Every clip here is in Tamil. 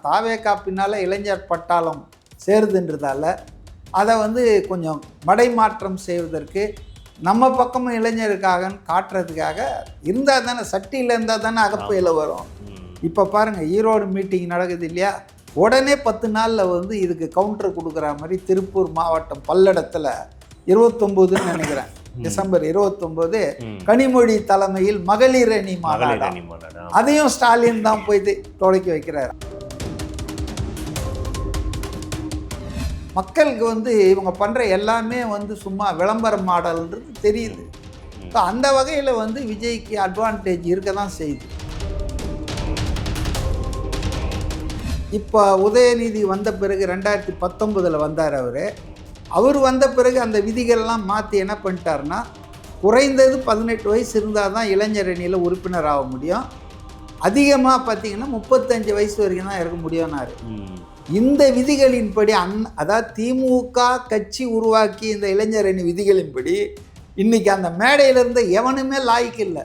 தாவேகா பின்னால் இளைஞர் பட்டாளம் சேருதுன்றதால அதை வந்து கொஞ்சம் மடைமாற்றம் செய்வதற்கு நம்ம பக்கமும் இளைஞருக்காக காட்டுறதுக்காக இருந்தால் தானே, சட்டியில் இருந்தால் தானே அகப்பையில் வரும். இப்போ பாருங்கள், ஈரோடு மீட்டிங் நடக்குது இல்லையா, உடனே 10 நாளில் வந்து இதுக்கு கவுண்டர் கொடுக்குற மாதிரி திருப்பூர் மாவட்டம் பல்லடத்தில் 29ன்னு நினைக்கிறேன், டிசம்பர் 29 கனிமொழி தலைமையில் மகளிர் அணி மாநாடு. அதையும் ஸ்டாலின் தான் போய் தொடக்கி வைக்கிறார். மக்களுக்கு வந்து இவங்க பண்ணுற எல்லாமே வந்து சும்மா விளம்பர மாடல்ன்றது தெரியுது. ஸோ அந்த வகையில் வந்து விஜய்க்கு அட்வான்டேஜ் இருக்க தான் செய்யுது. இப்போ உதயநிதி வந்த பிறகு 2019 வந்தார் அவர் வந்த பிறகு அந்த விதிகள்லாம் மாற்றி என்ன பண்ணிட்டாருன்னா, குறைந்தது 18 வயசு இருந்தால் தான் இளைஞர் அணியில் உறுப்பினர் ஆக முடியும், அதிகமாக பார்த்தீங்கன்னா 35 வயசு வரைக்கும் தான் இருக்க முடியும்னாரு. இந்த விதிகளின்படி அதாவது திமுக கட்சி உருவாக்கி இந்த இளைஞர் அணி விதிகளின்படி இன்றைக்கி அந்த மேடையிலிருந்து எவனுமே லாய்க்கு இல்லை,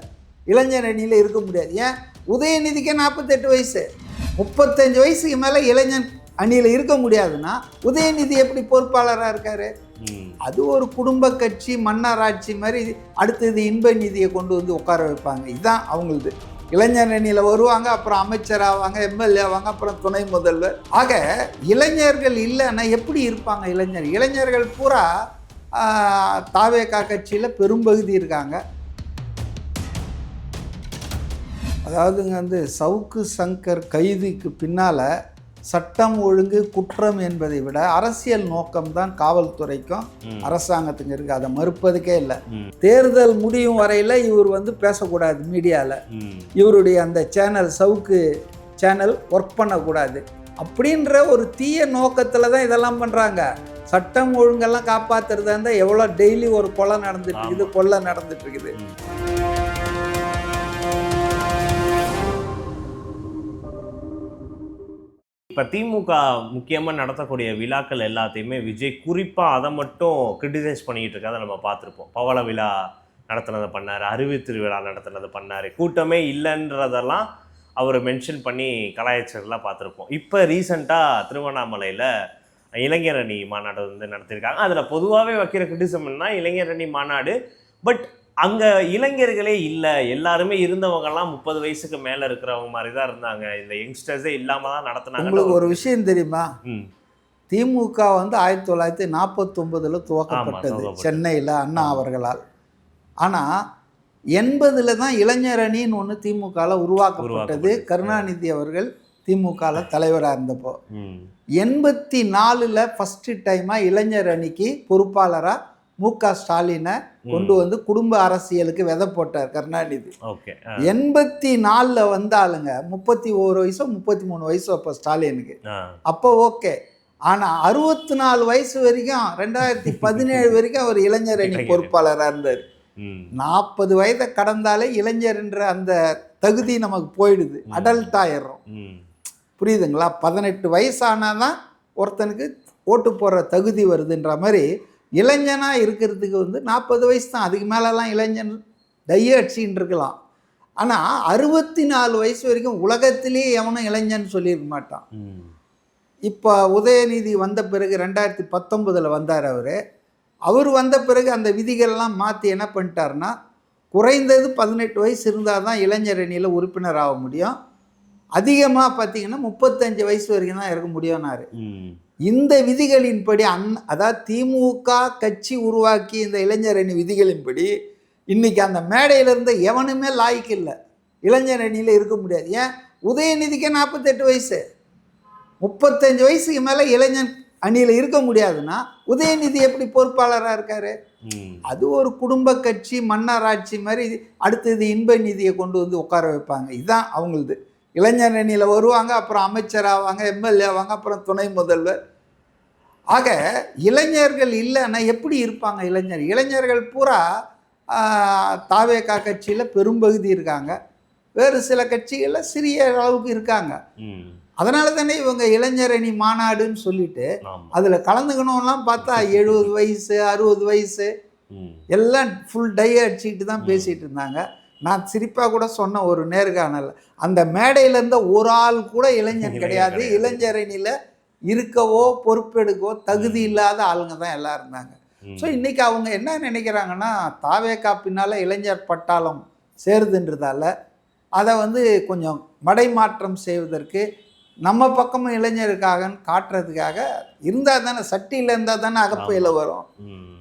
இளைஞர் அணியில் இருக்க முடியாது. ஏன், உதயநிதிக்கே 48 வயசு, 35 வயசுக்கு மேலே இளைஞர் அணியில் இருக்க முடியாதுன்னா உதயநிதி எப்படி பொறுப்பாளராக இருக்கார்? அது ஒரு குடும்ப கட்சி, மன்னராட்சி மாதிரி. அடுத்தது இன்ப நிதியை கொண்டு வந்து உட்கார வைப்பாங்க. இதுதான் அவங்களது. இளைஞர் அணியில் வருவாங்க, அப்புறம் அமைச்சர் ஆவாங்க, எம்எல்ஏ ஆவாங்க, அப்புறம் துணை முதல்வர். ஆக இளைஞர்கள் இல்லைன்னா எப்படி இருப்பாங்க? இளைஞர்கள் பூரா தாவேகா கட்சியில் பெரும்பகுதி இருக்காங்க. அதாவதுங்க வந்து சவுக்கு சங்கர் கைதுக்கு பின்னால் சட்டம் ஒழுங்கு குற்றம் என்பதை விட அரசியல் நோக்கம்தான் காவல்துறைக்கும் அரசாங்கத்துக்கு இருக்குது, அதை மறுப்பதுக்கே இல்லை. தேர்தல் முடியும் வரையில் இவர் வந்து பேசக்கூடாது மீடியாவில், இவருடைய அந்த சேனல் சவுக்கு சேனல் ஒர்க் பண்ணக்கூடாது அப்படின்ற ஒரு தீய நோக்கத்தில் தான் இதெல்லாம் பண்ணுறாங்க. சட்டம் ஒழுங்கெல்லாம் காப்பாற்றுறதா இருந்தால் எவ்வளோ டெய்லி ஒரு கொலை நடந்துட்டு இருக்குது, கொள்ளை நடந்துட்டு இருக்குது. இப்போ திமுக முக்கியமாக நடத்தக்கூடிய விழாக்கள் எல்லாத்தையுமே விஜய் குறிப்பாக அதை மட்டும் கிரிட்டிசைஸ் பண்ணிக்கிட்டு இருக்காத நம்ம பார்த்துருப்போம். பவள விழா நடத்துனதை பண்ணார், அருவி திருவிழா நடத்துனதை பண்ணார், கூட்டமே இல்லைன்றதெல்லாம் அவர் மென்ஷன் பண்ணி கலாய்ச்சதெல்லாம் பார்த்துருப்போம். இப்போ ரீசெண்டாக திருவண்ணாமலையில் இளைஞர் அணி மாநாடு வந்து நடத்தியிருக்காங்க. அதில் பொதுவாகவே வைக்கிற கிரிட்டிசம்னா இளைஞர் அணி மாநாடு, பட் அங்கே இளைஞர்களே இல்லை, எல்லாருமே இருந்தவங்கலாம் 30 வயசுக்கு மேலே இருக்கிறவங்க மாதிரி தான் இருந்தாங்க, இந்த யங்ஸ்டர்ஸே இல்லாமல் தான் நடத்தினாங்க. உங்களுக்கு ஒரு விஷயம் தெரியுமா, திமுக வந்து 1949 துவக்கப்பட்டது சென்னையில் அண்ணா அவர்களால். ஆனால் 80 தான் இளைஞர் அணின்னு ஒன்று திமுகவில் உருவாக்கப்பட்டது. கருணாநிதி அவர்கள் திமுகவில் தலைவராக இருந்தப்போ 84 ஃபஸ்ட்டு டைமாக இளைஞர் அணிக்கு பொறுப்பாளராக மு.க. ஸ்டாலினை கொண்டு வந்து குடும்ப அரசியலுக்கு விதை போட்டார் கருணாநிதி. 84 வந்தாலுங்க 31 வயசோ 33 வயசோ அப்போ ஸ்டாலினுக்கு. அப்போ ஓகே. ஆனால் 64 வயசு வரைக்கும் 2017 வரைக்கும் அவர் இளைஞர் அணி பொறுப்பாளராக இருந்தார். 40 வயதை கடந்தாலே இளைஞர்ன்ற அந்த தகுதி நமக்கு போயிடுது, அடல்ட் ஆயிடுறோம். புரியுதுங்களா? 18 வயசானால் தான் ஒருத்தனுக்கு ஓட்டு போடுற தகுதி வருதுன்ற மாதிரி இளைஞனாக இருக்கிறதுக்கு வந்து 40 வயசு தான். அதுக்கு மேலெல்லாம் இளைஞன் டைய அடிச்சின்னு இருக்கலாம். ஆனால் 64 வயசு வரைக்கும் உலகத்திலேயே எவனும் இளைஞன் சொல்லியிருக்க மாட்டான். இப்போ உதயநிதி வந்த பிறகு 2019 வந்தார் அவர் வந்த பிறகு அந்த விதிகள்லாம் மாற்றி என்ன பண்ணிட்டாருன்னா, குறைந்தது 18 வயசு இருந்தால் தான் இளைஞர் அணியில் உறுப்பினர் ஆக முடியும், அதிகமாக பார்த்தீங்கன்னா 35 வயசு வரைக்கும் தான் இருக்க முடியும்னாரு. இந்த விதிகளின்படி அதாவது திமுக கட்சி உருவாக்கி இந்த இளைஞர் அணி விதிகளின்படி இன்றைக்கி அந்த மேடையிலிருந்து எவனுமே லாய்க்கு இல்லை, இளைஞர் அணியில் இருக்க முடியாது. ஏன், உதயநிதிக்கே 48 வயசு, 35 வயசுக்கு மேலே இளைஞர் அணியில் இருக்க முடியாதுன்னா உதயநிதி எப்படி பொறுப்பாளராக இருக்கார்? அது ஒரு குடும்ப கட்சி, மன்னராட்சி மாதிரி. அடுத்தது இன்ப நிதியை கொண்டு வந்து உட்கார வைப்பாங்க. இதுதான் அவங்களது. இளைஞர் அணியில் வருவாங்க, அப்புறம் அமைச்சர் ஆவாங்க, எம்எல்ஏ ஆவாங்க, அப்புறம் துணை முதல்வர். ஆக இளைஞர்கள் இல்லைன்னா எப்படி இருப்பாங்க? இளைஞர்கள் பூரா தாவேகா கட்சியில் பெரும்பகுதி இருக்காங்க, வேறு சில கட்சிகளில் சிறிய அளவுக்கு இருக்காங்க. அதனால தானே இவங்க இளைஞர் அணி மாநாடுன்னு சொல்லிட்டு அதில் கலந்துக்கணும்லாம் பார்த்தா 70 வயசு 60 வயசு எல்லாம் ஃபுல் டை அடிச்சுக்கிட்டு தான் பேசிகிட்டு இருந்தாங்க. நான் சிரிப்பாக கூட சொன்ன ஒரு நேர்காணல், அந்த மேடையில் இருந்த ஒரு ஆள் கூட இளைஞன் கிடையாது. இளைஞரணியில் இருக்கவோ பொறுப்பெடுக்கவோ தகுதி இல்லாத ஆளுங்க தான் எல்லாம் இருந்தாங்க. ஸோ இன்றைக்கி அவங்க என்ன நினைக்கிறாங்கன்னா, தாவேகா பின்னால் இளைஞர் பட்டாளம் சேருதுன்றதால அதை வந்து கொஞ்சம் மடைமாற்றம் செய்வதற்கு நம்ம பக்கமும் இளைஞருக்காகன்னு காட்டுறதுக்காக இருந்தால் தானே, சட்டியில் இருந்தால் தானே அகப்பையில் வரும்.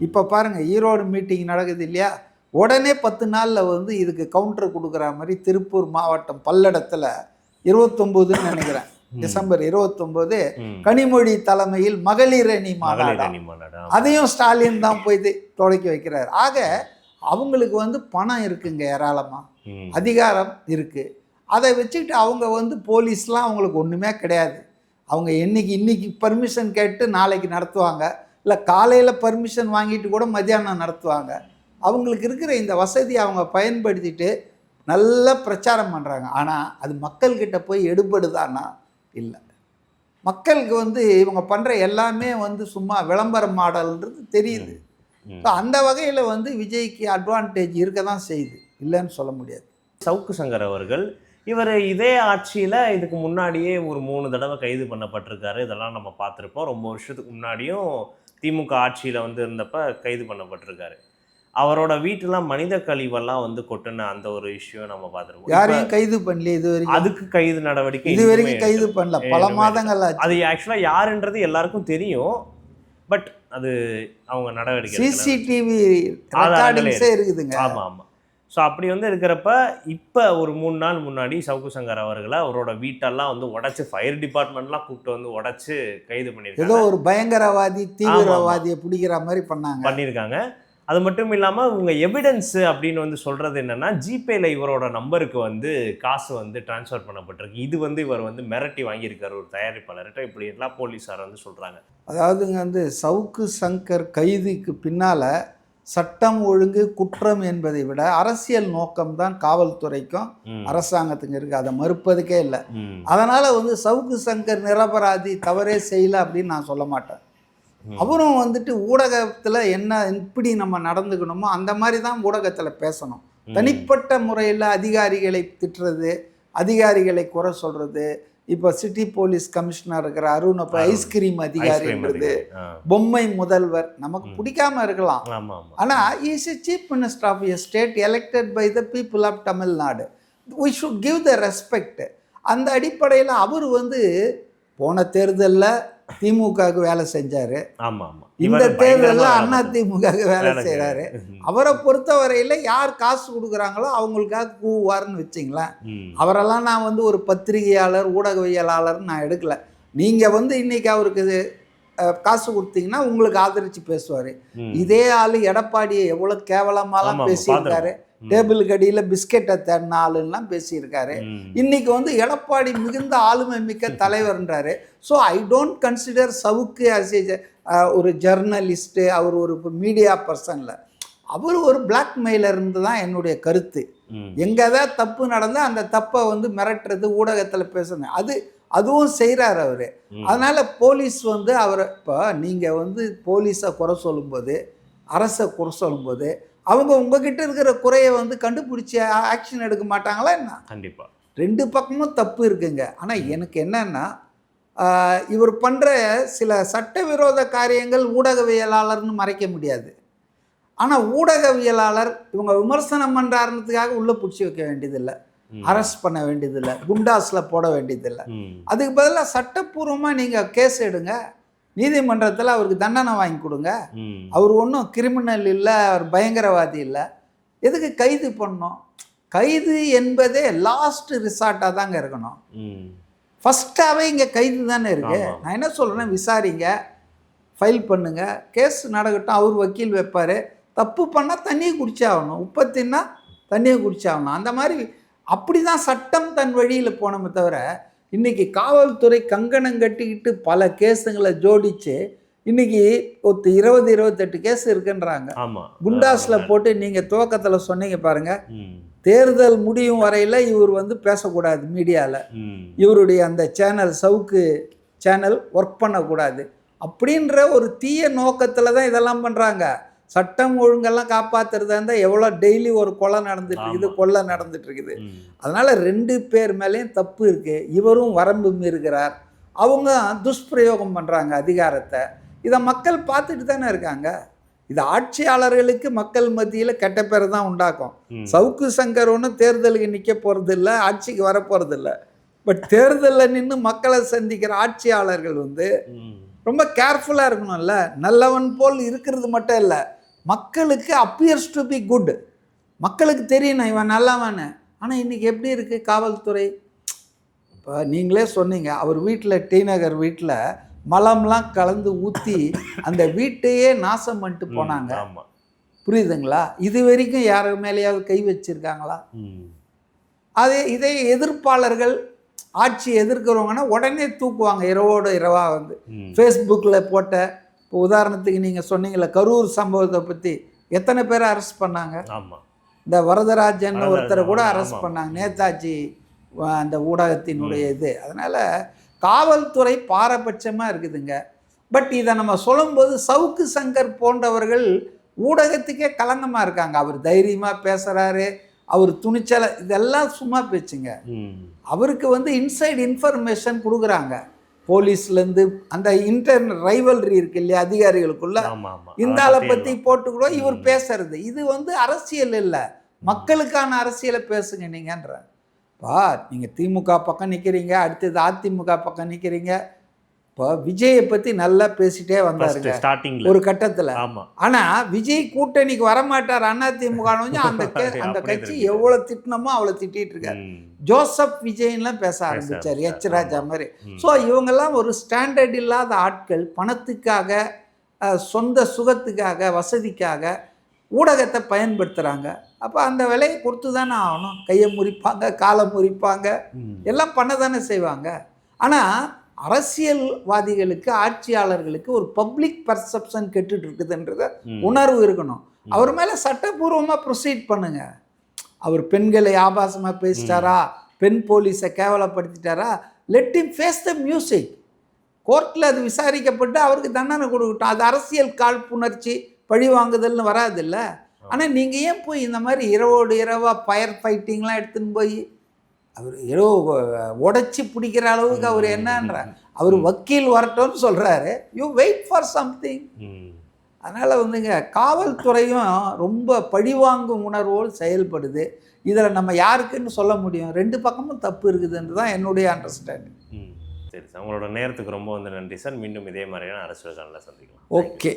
இப்போ பாருங்கள், ஈரோடு மீட்டிங் நடக்குது இல்லையா, உடனே 10 நாளில் வந்து இதுக்கு கவுண்டர் கொடுக்குற மாதிரி திருப்பூர் மாவட்டம் பல்லடத்தில் 29ன்னு நினைக்கிறேன், டிசம்பர் 29 கனிமொழி தலைமையில் மகளிர் அணி மாநாடு, அதையும் ஸ்டாலின் தான் போய் தொடக்கி வைக்கிறார். ஆக அவங்களுக்கு வந்து பணம் இருக்குங்க, ஏராளமாக அதிகாரம் இருக்குது. அதை வச்சுக்கிட்டு அவங்க வந்து போலீஸ்லாம் அவங்களுக்கு ஒன்றுமே கிடையாது. அவங்க இன்னைக்கு பர்மிஷன் கேட்டு நாளைக்கு நடத்துவாங்க, இல்லை காலையில் பர்மிஷன் வாங்கிட்டு கூட மத்தியானம் நடத்துவாங்க. அவங்களுக்கு இருக்கிற இந்த வசதியை அவங்க பயன்படுத்திட்டு நல்லா பிரச்சாரம் பண்ணுறாங்க. ஆனால் அது மக்கள்கிட்ட போய் எடுபடுதானா? இல்லை. மக்களுக்கு வந்து இவங்க பண்ணுற எல்லாமே வந்து சும்மா விளம்பர மாடல்ன்றது தெரியுது. ஸோ அந்த வகையில் வந்து விஜய்க்கு அட்வான்டேஜ் இருக்க தான் செய்யுது, இல்லைன்னு சொல்ல முடியாது. சவுக்கு சங்கர் அவர்கள் இவர் இதே ஆட்சியில் இதுக்கு முன்னாடியே ஒரு 3 தடவை கைது பண்ணப்பட்டிருக்காரு. இதெல்லாம் நம்ம பார்த்துருப்போம். ரொம்ப வருஷத்துக்கு முன்னாடியும் திமுக ஆட்சியில் வந்து இருந்தப்ப கைது பண்ணப்பட்டிருக்காரு. அவரோட வீட்டெல்லாம் மனித கழிவெல்லாம் வந்து கொட்டுன அந்த ஒரு இஷ்யூ நம்ம பார்த்துருப்போம். யாரையும் கைது பண்ணல இது வரைக்கும். அதுக்கு கைது நடவடிக்கை இது வரைக்கும் கைது பண்ணல, பல மாதங்கள் ஆச்சு. அது ஆக்சுவலாக யாருன்றது எல்லாருக்கும் தெரியும், பட் அது அவங்க நடவடிக்கை சிசிடிவி ரெக்கார்டிங்ஸே இருக்குதுங்க. ஆமாம் ஆமாம். ஸோ அப்படி வந்து இருக்கிறப்ப இப்போ ஒரு 3 நாள் முன்னாடி சவுக்கு சங்கர் அவர்களை அவரோட வீட்டெல்லாம் வந்து உடைச்சு, ஃபயர் டிபார்ட்மெண்ட்லாம் கூப்பிட்டு வந்து உடைச்சு கைது பண்ணியிருக்காங்க. ஏதோ ஒரு பயங்கரவாதி தீவிரவாதியை பிடிக்கிற மாதிரி பண்ணியிருக்காங்க. அது மட்டும் இல்லாமல் இவங்க எவிடன்ஸு அப்படின்னு வந்து சொல்கிறது என்னென்னா, ஜிபேயில் இவரோட நம்பருக்கு வந்து காசு வந்து டிரான்ஸ்ஃபர் பண்ணப்பட்டிருக்கு. இது வந்து இவர் வந்து மிரட்டி வாங்கியிருக்காரு ஒரு தயாரிப்பாளர்கிட்ட, இப்படி எல்லாம் போலீஸார் வந்து சொல்கிறாங்க. அதாவதுங்க வந்து சவுக்கு சங்கர் கைதுக்கு பின்னால் சட்டம் ஒழுங்கு குற்றம் என்பதை விட அரசியல் நோக்கம்தான் காவல்துறைக்கும் அரசாங்கத்துக்கு இருக்குது, அதை மறுப்பதுக்கே இல்லை. அதனால் வந்து சவுக்கு சங்கர் நிரபராதி, தவறே செய்யலை அப்படின்னு நான் சொல்ல மாட்டேன். அவரும் வந்துட்டு ஊடகத்தில் என்ன இப்படி நம்ம நடந்துக்கணுமோ அந்த மாதிரி தான் ஊடகத்தில் பேசணும். தனிப்பட்ட முறையில் அதிகாரிகளை திட்டுறது, அதிகாரிகளை குறை சொல்கிறது. இப்போ சிட்டி போலீஸ் கமிஷனர் இருக்கிற அருண் அப்போ ஐஸ்கிரீம் அதிகாரின்றது, பொம்மை முதல்வர், நமக்கு பிடிக்காம இருக்கலாம். ஆனால் is a chief minister of a state elected by the people of Tamil Nadu. We should give the respect. அந்த அடிப்படையில் அவர் வந்து போன தேர்தலில் திமுகவுக்கு வேலை செஞ்சார். இந்த தேர்தலில் அதிமுகவுக்கு வேலை செய்கிறாரு. அவரை பொறுத்தவரையில் யார் காசு கொடுக்குறாங்களோ அவங்களுக்காக கூவார்னு வச்சிங்களேன். அவரெல்லாம் நான் வந்து ஒரு பத்திரிகையாளர் ஊடகவியலாளர்னு நான் எடுக்கலை. நீங்கள் வந்து இன்னைக்கு அவருக்கு காசு கொடுத்தீங்கன்னா உங்களுக்கு ஆதரித்து பேசுவார். இதே ஆள் எடப்பாடியை எவ்வளோ கேவலமாலாம் பேசியிருக்காரு, டேபிளுக்கு அடியில் பிஸ்கெட்டை தேடின ஆளுலாம் பேசியிருக்காரு. இன்னைக்கு வந்து எடப்பாடி மிகுந்த ஆளுமை மிக்க தலைவர்ன்றாரு. So I don't consider Savukku as a ஒரு ஜர்னலிஸ்ட்டு, அவர் ஒரு மீடியா பர்சனில், அவர் ஒரு பிளாக்மெயிலர்ன்றது தான் என்னுடைய கருத்து. எங்கே தான் தப்பு நடந்தால் அந்த தப்பை வந்து மிரட்டுறது, ஊடகத்தில் பேசுறது, அதுவும் செய்கிறார் அவர். அதனால் போலீஸ் வந்து அவரை, இப்போ நீங்கள் வந்து போலீஸை குறை சொல்லும்போது, அரசை குறை சொல்லும்போது, அவங்க உங்ககிட்ட இருக்கிற குறையை வந்து கண்டுபிடிச்சி ஆக்ஷன் எடுக்க மாட்டாங்களா என்ன? கண்டிப்பாக. 2 பக்கமும் தப்பு இருக்குங்க. ஆனால் எனக்கு என்னன்னா, இவர் பண்ணுற சில சட்டவிரோத காரியங்கள் ஊடகவியலாளர்னு மறைக்க முடியாது. ஆனால் ஊடகவியலாளர் இவங்க விமர்சனம் பண்ணுறாருன்றதுக்காக உள்ளே பிடிச்சி வைக்க வேண்டியதில்லை, அரெஸ்ட் பண்ண வேண்டியதில்லை, குண்டாஸில் போட வேண்டியதில்லை. அதுக்கு பதிலாக சட்டப்பூர்வமாக நீங்கள் கேஸ் எடுங்க, நீதிமன்றத்தில் அவருக்கு தண்டனை வாங்கி கொடுங்க. அவர் ஒன்றும் கிரிமினல் இல்லை, அவர் பயங்கரவாதி இல்லை. எதுக்கு கைது பண்ணோம்? கைது என்பதே லாஸ்ட் ரிசார்ட்டாக தாங்க இருக்கணும். ஃபஸ்ட்டாகவே இங்கே கைது தானே இருக்குது. நான் என்ன சொல்கிறேன்னா, விசாரிங்க, ஃபைல் பண்ணுங்க, கேஸ் நடக்கட்டும், அவர் வக்கீல் வைப்பார். தப்பு பண்ணால் தண்ணியை குடிச்சாகணும், உப்பத்தின்னா தண்ணியை குடிச்சாகணும். அந்த மாதிரி அப்படி தான் சட்டம் தன் வழியில் போனோமே தவிர, இன்றைக்கி காவல்துறை கங்கணம் கட்டிக்கிட்டு பல கேஸுங்களை ஜோடித்து இன்றைக்கி 20-28 கேஸ் இருக்குன்றாங்க. குண்டாஸில் போட்டு நீங்கள் துவக்கத்தில் சொன்னீங்க பாருங்கள், தேர்தல் முடியும் வரையில் இவர் வந்து பேசக்கூடாது மீடியாவில், இவருடைய அந்த சேனல் சவுக்கு சேனல் ஒர்க் பண்ணக்கூடாது அப்படின்ற ஒரு தீய நோக்கத்தில் தான் இதெல்லாம் பண்ணுறாங்க. சட்டம் ஒழுங்கெல்லாம் காப்பாற்றுறதா இருந்தால் எவ்வளோ டெய்லி ஒரு கொலை நடந்துட்டு இருக்குது, கொள்ளை நடந்துட்டு இருக்குது. அதனால் 2 பேர் மேலேயும் தப்பு இருக்குது. இவரும் வரம்பு மீறுகிறார், அவங்க துஷ்பிரயோகம் பண்ணுறாங்க அதிகாரத்தை. இதை மக்கள் பார்த்துட்டு தானே இருக்காங்க. இது ஆட்சியாளர்களுக்கு மக்கள் மத்தியில் கெட்ட பேர் தான் உண்டாக்கும். சவுக்கு சங்கர் ஒன்றும் தேர்தலுக்கு நிற்க போகிறது இல்லை, ஆட்சிக்கு வர போகிறது இல்லை. பட் தேர்தலில் நின்று மக்களை சந்திக்கிற ஆட்சியாளர்கள் வந்து ரொம்ப கேர்ஃபுல்லாக இருக்கணும்ல. நல்லவன் போல் இருக்கிறது மட்டும் இல்லை, மக்களுக்கு அப்பியர்ஸ் டு பி குட். மக்களுக்கு தெரியணும் இவன் நல்லவன். ஆனால் இன்றைக்கி எப்படி இருக்குது காவல்துறை? இப்போ நீங்களே சொன்னீங்க, அவர் வீட்டில் டி நகர் வீட்டில் மலம்லாம் கலந்து ஊற்றி அந்த வீட்டையே நாசம் பண்ணிட்டு போனாங்க. புரியுதுங்களா? இது வரைக்கும் யார் மேலேயாவது கை வச்சிருக்காங்களா? இதை எதிர்ப்பாளர்கள், ஆட்சி எதிர்க்கிறவங்கன்னா உடனே தூக்குவாங்க. இரவோடு இரவாக வந்து ஃபேஸ்புக்கில் போட்ட, இப்போ உதாரணத்துக்கு நீங்கள் சொன்னீங்களே கரூர் சம்பவத்தை பற்றி எத்தனை பேரை அரெஸ்ட் பண்ணாங்க? இந்த வரதராஜன் ஒருத்தரை கூட அரெஸ்ட் பண்ணாங்க, நேதாஜி அந்த ஊடகத்தினுடைய இது. அதனால் காவல்துறை பாரபட்சமாக இருக்குதுங்க. பட் இதை நம்ம சொல்லும்போது சவுக்கு சங்கர் போன்றவர்கள் ஊடகத்துக்கே களங்கமாக இருக்காங்க. அவர் தைரியமாக பேசுகிறாரு, அவர் துணிச்சலை, இதெல்லாம் சும்மா பேச்சுங்க. அவருக்கு வந்து இன்சைட் இன்ஃபர்மேஷன் கொடுக்குறாங்க போலீஸ்லேருந்து. அந்த இன்டர்னல் ரைவல்ரி இருக்கு இல்லையா அதிகாரிகளுக்குள்ள, இந்த ஆளை பற்றி போட்டுக்கூட இவர் பேசுறது. இது வந்து அரசியல் இல்லை, மக்களுக்கான அரசியலை பேசுங்க நீங்கன்ற. இப்போ நீங்கள் திமுக பக்கம் நிற்கிறீங்க, அடுத்தது அதிமுக பக்கம் நிற்கிறீங்க. இப்போ விஜயை பற்றி நல்லா பேசிட்டே வந்தாருங்க ஸ்டார்டிங்கில் ஒரு கட்டத்தில். ஆனால் விஜய் கூட்டணிக்கு வரமாட்டார் அதிமுக. அந்த கட்சி எவ்வளோ திட்டினமோ அவ்வளோ திட்டிகிட்டு இருக்காரு. ஜோசப் விஜயன்லாம் பேச ஆரம்பித்தார், எச் ராஜா மாதிரி. ஸோ இவங்கெல்லாம் ஒரு ஸ்டாண்டர்ட் இல்லாத ஆட்கள். பணத்துக்காக, சொந்த சுகத்துக்காக, வசதிக்காக ஊடகத்தை பயன்படுத்துகிறாங்க. அப்போ அந்த விலையை கொடுத்து தானே ஆகணும். கையை முறிப்பாங்க, காலை முறிப்பாங்க, எல்லாம் பண்ண தானே செய்வாங்க. ஆனால் அரசியல்வாதிகளுக்கு, ஆட்சியாளர்களுக்கு ஒரு பப்ளிக் பர்செப்ஷன் கெட்டுட்டு இருக்குதுன்றத உணர்வு இருக்கணும். அவர் மேலே சட்டப்பூர்வமாக ப்ரொசீட் பண்ணுங்க. அவர் பெண்களை ஆபாசமாக பேசிட்டாரா, பெண் போலீஸை கேவலப்படுத்திட்டாரா, let him face the music. கோர்ட்டில் அது விசாரிக்கப்பட்டு அவருக்கு தண்டனை கொடுக்கட்டும். அது அரசியல் காழ்ப்புணர்ச்சி, பழி வாங்குதல்னு வராதில்ல. ஆனால் நீங்கள் ஏன் போய் இந்த மாதிரி இரவோடு இரவாக ஃபயர் ஃபைட்டிங்லாம் எடுத்துன்னு போய் அவர் ஏதோ உடச்சி பிடிக்கிற அளவுக்கு அவர் என்னன்ற, அவர் வக்கீல் வரட்டும்னு சொல்கிறாரு. You wait for something. அதனால் வந்துங்க காவல்துறையும் ரொம்ப பழிவாங்கும் உணர்வோடு செயல்படுது. இதில் நம்ம யாருக்குன்னு சொல்ல முடியும்? 2 பக்கமும் தப்பு இருக்குதுன்னு தான் என்னுடைய அண்டர்ஸ்டாண்டிங். சரி சார், உங்களோட நேரத்துக்கு ரொம்ப நன்றி சார். மீண்டும் இதே மாதிரியான அரசியல் சேனலில் சந்திக்கலாம். ஓகே.